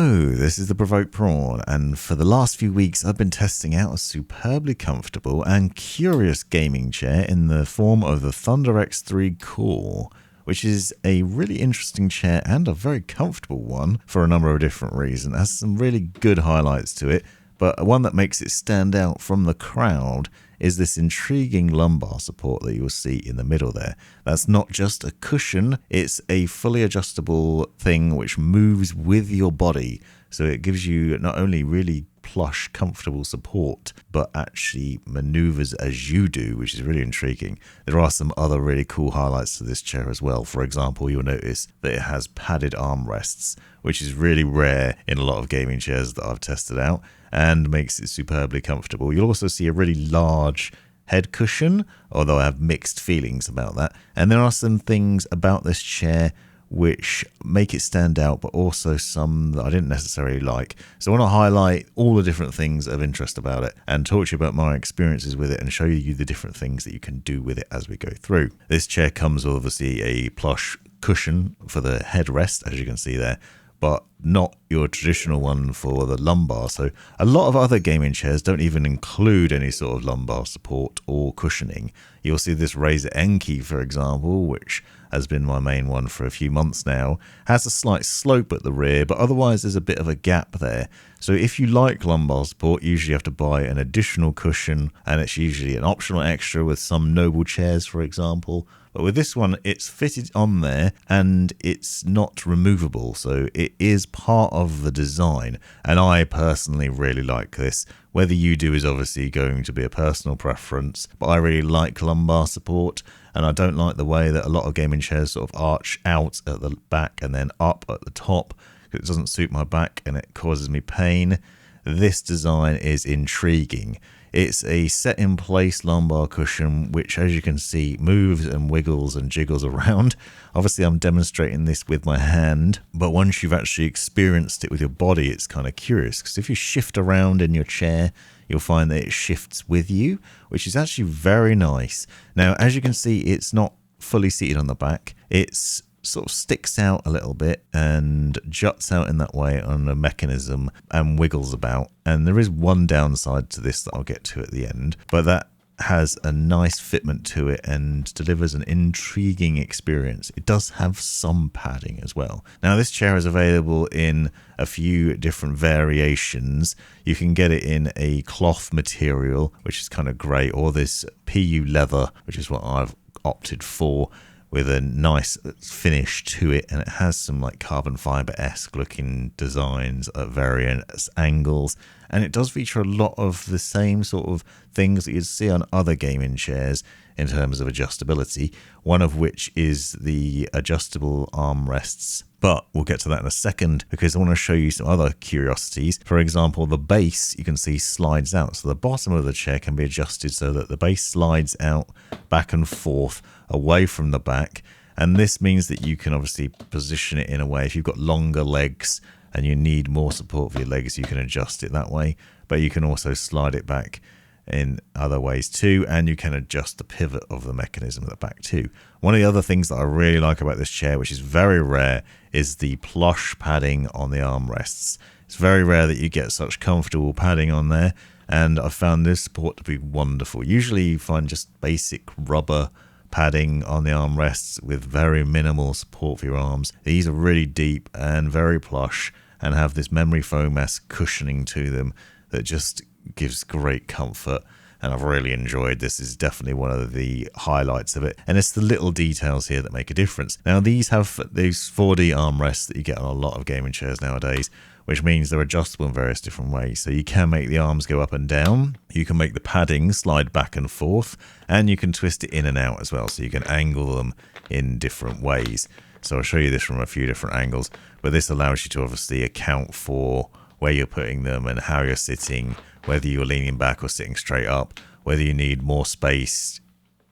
Hello, this is the Provoked Prawn, and for the last few weeks I've been testing out a superbly comfortable and curious gaming chair in the form of the ThunderX3 Core, which is a really interesting chair and a very comfortable one for a number of different reasons. It has some really good highlights to it, but one that makes it stand out from the crowd is this intriguing lumbar support that you'll see in the middle there. That's not just a cushion, it's a fully adjustable thing which moves with your body. So it gives you not only really plush, comfortable support, but actually maneuvers as you do, which is really intriguing. There are some other really cool highlights to this chair as well. For example, you'll notice that it has padded armrests, which is really rare in a lot of gaming chairs that I've tested out, and makes it superbly comfortable. You'll also see a really large head cushion, although I have mixed feelings about that. And there are some things about this chair which make it stand out, but also some that I didn't necessarily like. So I want to highlight all the different things of interest about it and talk to you about my experiences with it and show you the different things that you can do with it as we go through. This chair comes with obviously a plush cushion for the headrest, as you can see there, but not your traditional one for the lumbar. So a lot of other gaming chairs don't even include any sort of lumbar support or cushioning. You'll see this Razer Enki, for example, which has been my main one for a few months now, has a slight slope at the rear, but otherwise there's a bit of a gap there. So if you like lumbar support, you usually have to buy an additional cushion, and it's usually an optional extra with some Noble chairs, for example. But with this one, it's fitted on there and it's not removable, so it is part of the design, and I personally really like this. Whether you do is obviously going to be a personal preference, but I really like lumbar support, and I don't like the way that a lot of gaming chairs sort of arch out at the back and then up at the top. It doesn't suit my back and it causes me pain. This design is intriguing. It's a set-in-place lumbar cushion, which, as you can see, moves and wiggles and jiggles around. Obviously, I'm demonstrating this with my hand, but once you've actually experienced it with your body, it's kind of curious, because if you shift around in your chair, you'll find that it shifts with you, which is actually very nice. Now, as you can see, it's not fully seated on the back. It's sort of sticks out a little bit and juts out in that way on a mechanism and wiggles about. And there is one downside to this that I'll get to at the end, but that has a nice fitment to it and delivers an intriguing experience. It does have some padding as well. Now, this chair is available in a few different variations. You can get it in a cloth material, which is kind of great, or this PU leather, which is what I've opted for, with a nice finish to it, and it has some like carbon fiber-esque looking designs at various angles, and it does feature a lot of the same sort of things that you'd see on other gaming chairs in terms of adjustability, one of which is the adjustable armrests. But we'll get to that in a second, because I want to show you some other curiosities. For example, the base, you can see, slides out. So the bottom of the chair can be adjusted so that the base slides out back and forth away from the back. And this means that you can obviously position it in a way. If you've got longer legs and you need more support for your legs, you can adjust it that way. But you can also slide it back in other ways too, and you can adjust the pivot of the mechanism at the back too. One of the other things that I really like about this chair, which is very rare, is the plush padding on the armrests. It's very rare that you get such comfortable padding on there, and I found this support to be wonderful. Usually you find just basic rubber padding on the armrests with very minimal support for your arms. These are really deep and very plush and have this memory foam-esque cushioning to them that just gives great comfort, and I've really enjoyed this. Is definitely one of the highlights of it, and it's the little details here that make a difference. Now, these have these 4D armrests that you get on a lot of gaming chairs nowadays, which means they're adjustable in various different ways. So you can make the arms go up and down, you can make the padding slide back and forth, and you can twist it in and out as well, so you can angle them in different ways. So I'll show you this from a few different angles, but this allows you to obviously account for where you're putting them and how you're sitting, whether you're leaning back or sitting straight up, whether you need more space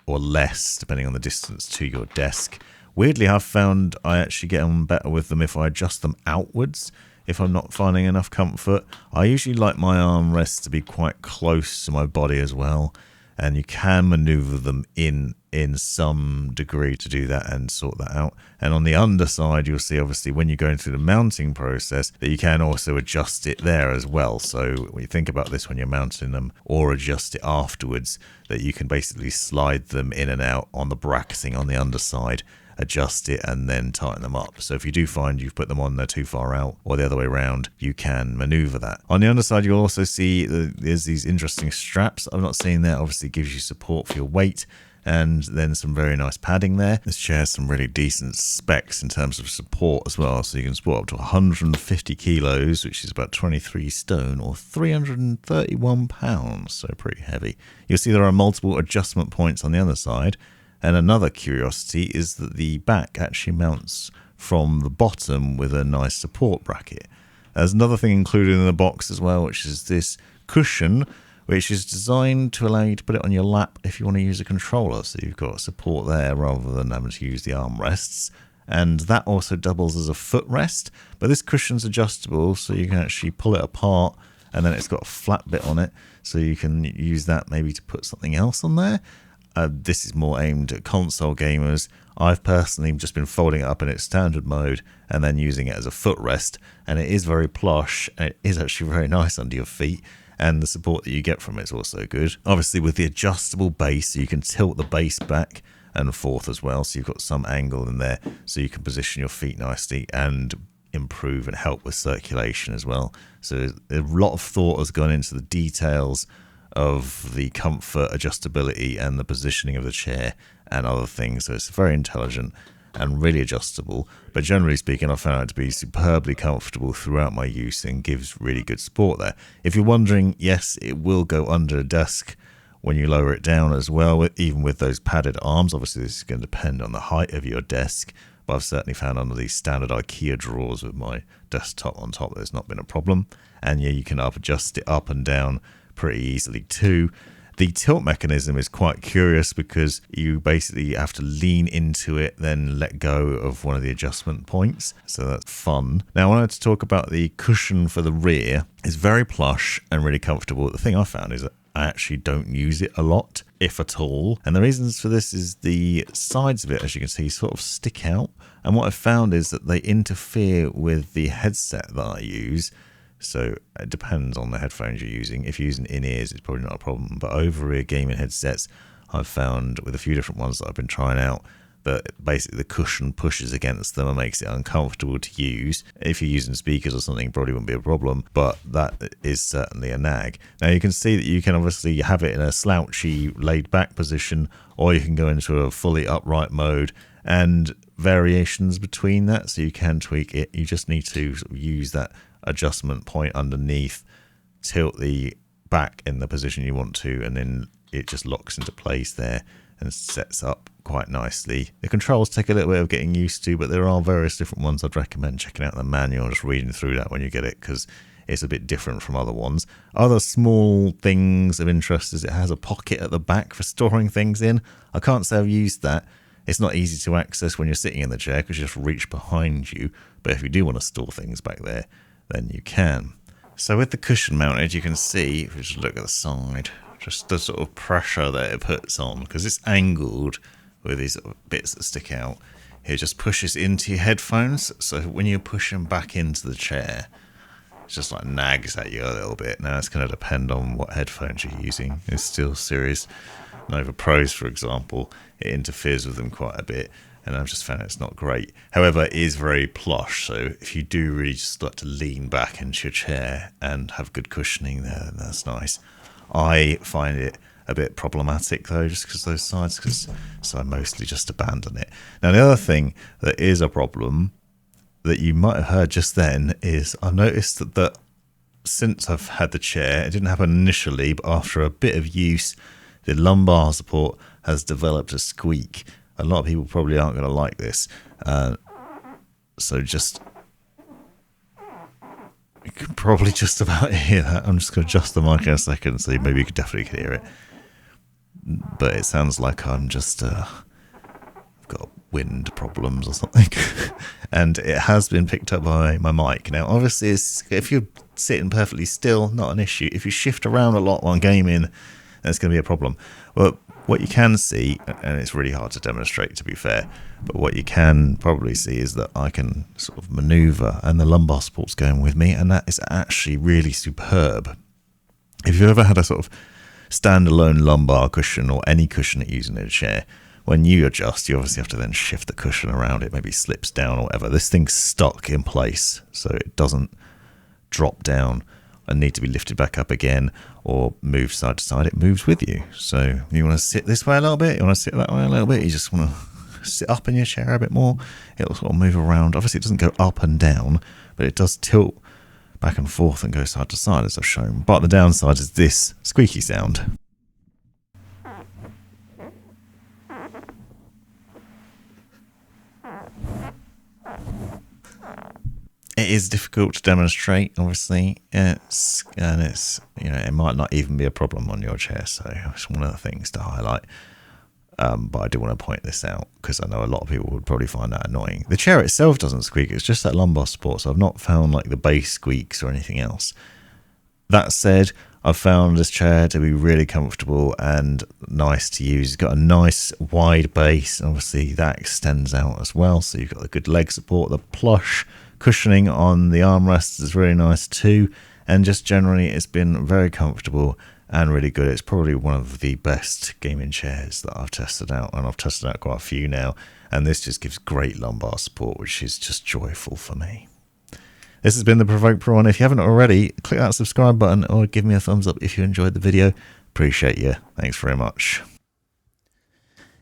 or less, depending on the distance to your desk. Weirdly, I've found I actually get on better with them if I adjust them outwards, if I'm not finding enough comfort. I usually like my armrests to be quite close to my body as well, and you can maneuver them in some degree to do that and sort that out. And on the underside, you'll see obviously when you're going through the mounting process that you can also adjust it there as well. So when you think about this when you're mounting them, or adjust it afterwards, that you can basically slide them in and out on the bracketing on the underside, adjust it and then tighten them up. So if you do find you've put them on, they're too far out, or the other way around, you can maneuver that. On the underside, you'll also see there's these interesting straps. I'm not seeing that. Obviously gives you support for your weight, and then some very nice padding there. This chair has some really decent specs in terms of support as well. So you can support up to 150 kilos, which is about 23 stone or 331 pounds. So pretty heavy. You'll see there are multiple adjustment points on the other side. And another curiosity is that the back actually mounts from the bottom with a nice support bracket. There's another thing included in the box as well, which is this cushion, which is designed to allow you to put it on your lap if you want to use a controller. So you've got support there rather than having to use the armrests. And that also doubles as a footrest. But this cushion's adjustable, so you can actually pull it apart, and then it's got a flat bit on it. So you can use that maybe to put something else on there. This is more aimed at console gamers. I've personally just been folding it up in its standard mode and then using it as a footrest, and it is very plush, and it is actually very nice under your feet, and the support that you get from it is also good. Obviously with the adjustable base, you can tilt the base back and forth as well, so you've got some angle in there so you can position your feet nicely and improve and help with circulation as well. So a lot of thought has gone into the details of the comfort, adjustability and the positioning of the chair and other things. So it's very intelligent and really adjustable, but generally speaking I found it to be superbly comfortable throughout my use and gives really good support there. If you're wondering, yes, it will go under a desk when you lower it down as well, even with those padded arms. Obviously this is going to depend on the height of your desk, but I've certainly found under these standard IKEA drawers with my desktop on top there's not been a problem. And yeah, you can adjust it up and down pretty easily too. The tilt mechanism is quite curious because you basically have to lean into it, then let go of one of the adjustment points. So that's fun. Now I wanted to talk about the cushion for the rear. It's very plush and really comfortable. The thing I found is that I actually don't use it a lot, if at all. And the reasons for this is the sides of it, as you can see, sort of stick out. And what I found is that they interfere with the headset that I use. So it depends on the headphones you're using. If you're using in-ears, it's probably not a problem. But over-ear gaming headsets, I've found with a few different ones that I've been trying out, that basically the cushion pushes against them and makes it uncomfortable to use. If you're using speakers or something, it probably wouldn't be a problem, but that is certainly a nag. Now you can see that you can obviously have it in a slouchy, laid-back position, or you can go into a fully upright mode, and variations between that, so you can tweak it. You just need to sort of use that adjustment point underneath, tilt the back in the position you want to, and then it just locks into place there and sets up quite nicely. The controls take a little bit of getting used to, but there are various different ones. I'd recommend checking out the manual, just reading through that when you get it, because it's a bit different from other ones. Other small things of interest is it has a pocket at the back for storing things in. I can't say I've used that. It's not easy to access when you're sitting in the chair because you just reach behind you, but if you do want to store things back there, then you can. So with the cushion mounted, you can see, if you just look at the side, just the sort of pressure that it puts on, because it's angled with these sort of bits that stick out. It just pushes into your headphones, so when you push them back into the chair, it just like nags at you a little bit. Now it's going to depend on what headphones you're using. It's still Series Nova Pros, for example, it interferes with them quite a bit, and I've just found it's not great. However, it is very plush, so if you do really just like to lean back into your chair and have good cushioning there, then that's nice. I find it a bit problematic though, just because those sides, so I mostly just abandon it. Now the other thing that is a problem that you might have heard just then is I've noticed that since I've had the chair, it didn't happen initially, but after a bit of use, the lumbar support has developed a squeak. A lot of people probably aren't going to like this. So just, you can probably just about hear that. I'm just going to adjust the mic in a second so maybe you could definitely hear it. But it sounds like I'm just, I've got wind problems or something. And it has been picked up by my mic. Now, obviously, if you're sitting perfectly still, not an issue. If you shift around a lot while gaming, That's going to be a problem. Well, what you can see, and it's really hard to demonstrate to be fair, but what you can probably see is that I can sort of maneuver and the lumbar support's going with me, and that is actually really superb. If you've ever had a sort of standalone lumbar cushion or any cushion that you use in a chair, when you adjust, you obviously have to then shift the cushion around. It maybe slips down or whatever. This thing's stuck in place, so it doesn't drop down and need to be lifted back up again or move side to side. It moves with you. So you want to sit this way a little bit, you want to sit that way a little bit, you just want to sit up in your chair a bit more. It'll sort of move around. Obviously, it doesn't go up and down, but it does tilt back and forth and go side to side, as I've shown. But the downside is this squeaky sound. It is difficult to demonstrate, obviously. It's it might not even be a problem on your chair, so it's one of the things to highlight. But I do want to point this out because I know a lot of people would probably find that annoying. The chair itself doesn't squeak, it's just that lumbar support, so I've not found like the base squeaks or anything else. That said, I've found this chair to be really comfortable and nice to use. It's got a nice wide base, and obviously that extends out as well, so you've got the good leg support. The plush cushioning on the armrests is really nice too, and just generally it's been very comfortable and really good. It's probably one of the best gaming chairs that I've tested out, and I've tested out quite a few now, and this just gives great lumbar support, which is just joyful for me. This has been the Provoked Prawn. If you haven't already, click that subscribe button or give me a thumbs up if you enjoyed the video. Appreciate you. Thanks very much.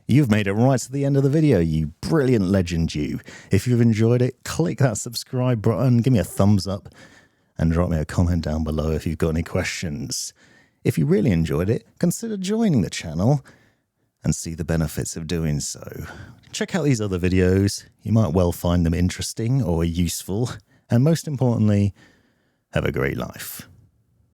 You've made it right to the end of the video, you brilliant legend you. If you've enjoyed it, click that subscribe button, give me a thumbs up, and drop me a comment down below if you've got any questions. If you really enjoyed it, consider joining the channel and see the benefits of doing so. Check out these other videos, you might well find them interesting or useful, and most importantly, have a great life.